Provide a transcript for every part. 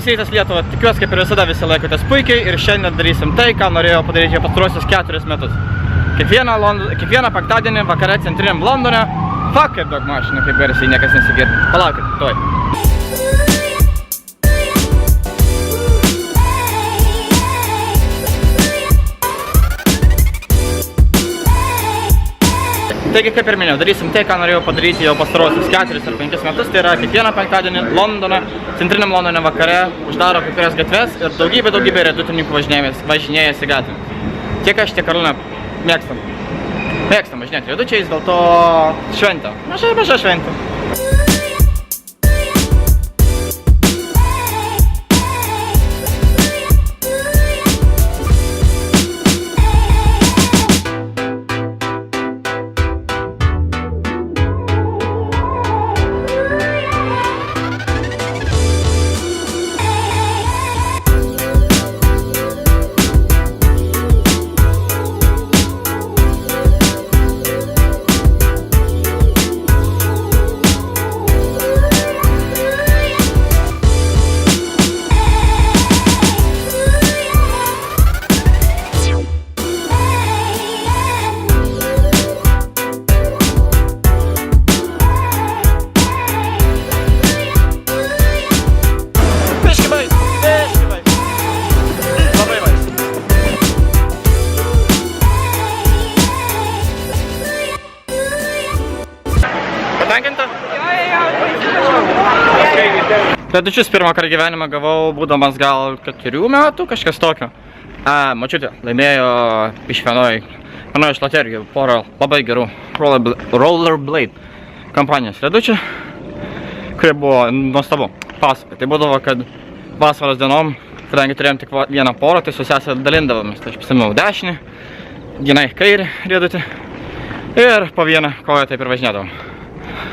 Labas rytas Lietuva, tikiuosi kaip ir visada visi laikotės puikiai ir šiandien darysim tai, ką norėjau padaryti jau pastaruosius 4 metus. Kiekvieną penktadienį vakare centriniam Londone, fuck kaip daug mašinų, kaip garsiai niekas nesigirdi. Palaukit, tuoj. Taigi, kaip ir minėjau, darysim tai, ką norėjau padaryti jau pastaruosius 4 ar 5 metus. Tai yra kiekvieną penktadienį Londone, centriniam Londone vakare uždaro kai kurias gatves ir daugybė riedutininkų važinėjasi gatvėmis. Tiek aš, tiek Karolina mėgstam važinėti riedučiais, dėl to šventė. Maža šventė. Patenkinta? Riedučius pirmą kartą gyvenimą gavau, būdamas gal 4 metų, kažkas tokio. Mačiutė laimėjo iš vienoje iš loterijų porą labai gerų rollerblade kampanijos riedučių, kurie buvo nuostabu. Pasakai. Tai būdavo, kad vasaros dienom, kadangi turėjom tik vieną porą, tai su sesė dalindavomės. Tai aš pasimėjau dešinį, vieną kairį riedutį ir po vieną koją taip ir važinėdavom.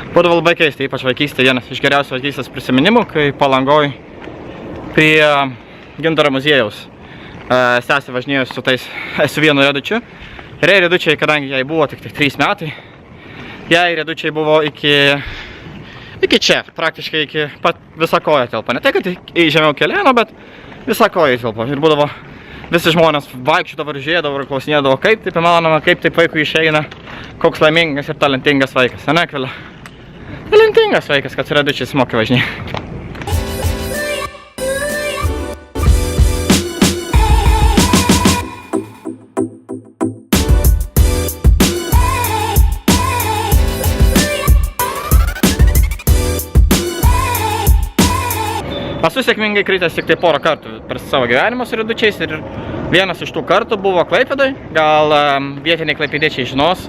Būdavo labai keista, ypač vaikystė, vienas iš geriausių vaikystės prisiminimų, kai Palangoj prie Gintaro muziejaus sesė važinėjo su vienu riedučiu. Ir jai riedučiai, kadangi jai buvo tik 3 metai, jai riedučiai buvo iki čia, praktiškai iki pat visą koją telpa. Ne tai, kad į žemiau kelieno, bet visą koją telpa. Ir būdavo visi žmonės vaikščiodavo ir žiūrėdavo ir klausinėdavo, kaip taip įmanoma, kaip taip vaikui išeina, koks laimingas ir talentingas vaikas. Ane, Akvilė? Talentingas vaikas, kad su riedučiais moka važinėti. Esu sėkmingai kritęs tik tai porą kartų per savo gyvenimą su riedučiais ir vienas iš tų kartų buvo Klaipėdoj, gal vietiniai klaipėdiečiai žinos,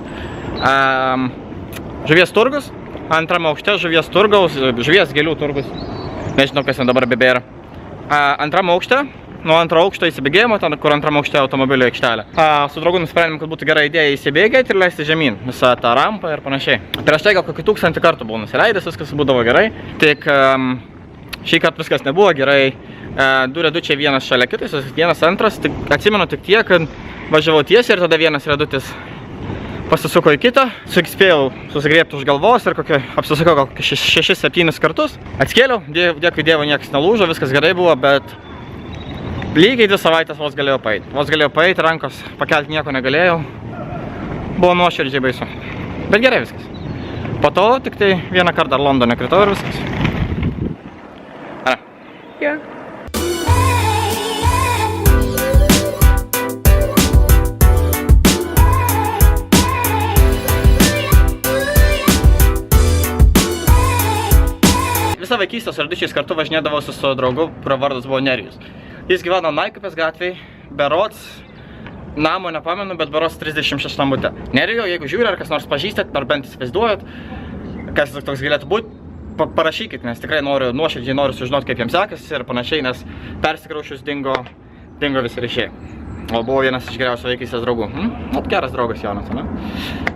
žuvies turgus, antrame aukšte žuvies turgaus, žuvies gėlių turgus, nežinau kas ten dabar bebėra. Antrame aukšte, nuo antro aukšto įsibėgėjimo, ten kur antrame aukšte automobilio aikštelė. Su draugu nusprendėm, kad būtų gera idėja įsibėgėti ir leisti žemyn visą tą rampą ir panašiai. Prieš tai gal kokį 1000 kartų buvau nusileidęs, viskas būdavo gerai, tik šį kartą viskas nebuvo gerai, 2 riedučiai vienas šalia kitais, vienas antras, atsimenu tik tiek, kad važiavau tiesiai ir tada vienas riedutis pasisuko į kitą, spėjau susigriebti už galvos ir apsisukau gal 6-7 kartus, atskėliau, dėkui Dievo niekas nelūžo, viskas gerai buvo, bet lygiai 2 savaitės vos galėjau paeiti, rankos pakelti nieko negalėjau, buvo nuoširdžiai baisu, bet gerai viskas. Po to tik tai vieną kartą dar Londone kritau ir viskas. Yeah. Visą vaikystę su riedučiais kartu važinėdavosi su draugu, kurio vardas buvo Nerijus. Jis gyveno Naikupės gatvėj, berods, namo nepamenu, bet berods 36 bute. Nerijo, jeigu žiūri, ar kas nors pažįstat, ar bent įsivaizduojat, kas toks galėtų būti, parašykit, nes tikrai nuoširdžiai noriu sužinoti, kaip jiems sekasi ir panašiai, nes persikraušius dingo visi ryšiai. O buvo vienas iš geriausių vaikystės draugų. Geras draugas Jonas, ne?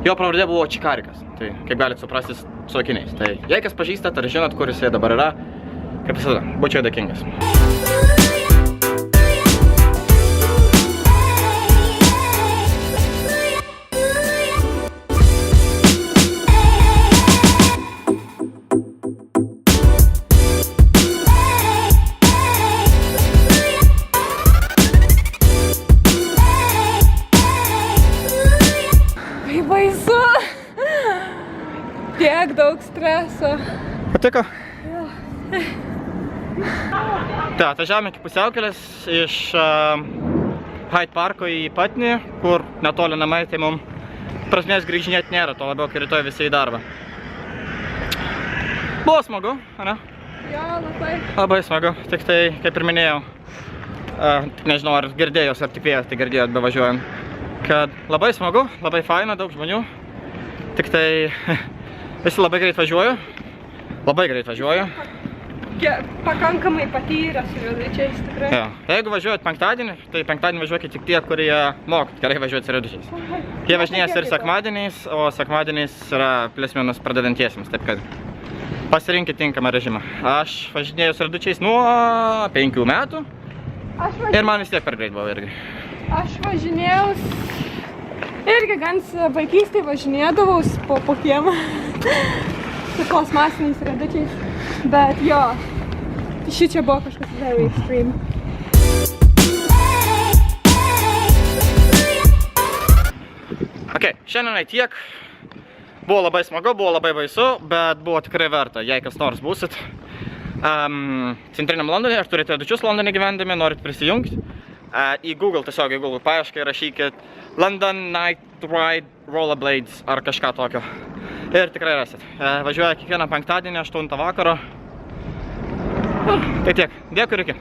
Jo pravardė buvo Čikarikas, tai kaip galit suprasti su akiniais. Tai jei kas pažįstat, ar žinot, kur jisai dabar yra, kaip visada, būčiau dėkingas. Tiek daug streso. Patiko? Tai, atvažiavome iki pusiaukelės iš Hyde Parko į Patnį, kur netoli namai, tai mums prasmės grįžinėti nėra, to labiau, kai rytoj visi į darbą. Buvo smagu, ane? Jo, labai. Labai smagu, tik tai, kaip ir minėjau, nežinau, ar girdėjos, ar tik vėjas, tai girdėjot bevažiuojant, kad labai smagu, labai faina, daug žmonių, tik tai visi labai greit važiuoju, Pakankamai patyrę su riedaičiais, tikrai. Ja. Jeigu važiuojat penktadienį, tai penktadienį važiuokit tik tie, kurie mokat gerai važiuoti su riedaičiais. Jie važinėjasi ir sekmadieniais, o sekmadieniais yra plius minus pradedantiesiems, taip kad pasirinkit tinkamą režimą. Aš važinėjau su riedaičiais nuo 5 metų ir man vis tiek per greit buvo irgi. Aš važinėjau irgi gan vaikystėje važinėdavaus po kiemą su plastmasiniais riedaičiais, bet jo, šičia buvo kažkas very extreme. Ok, šiandienai tiek. Buvo labai smagu, buvo labai baisu, bet buvo tikrai verta, jei kas nors būsit centriniam Londone, ar turite riedučius Londone gyvendami, norit prisijungti. Į Google, tiesiog į Google paiešką rašykit London Night Ride Rollerblades ar kažką tokio. Ir tikrai rasit. Važiuoja kiekvieną penktadienį 8 vakaro. Tai tiek. Dėkui ir iki.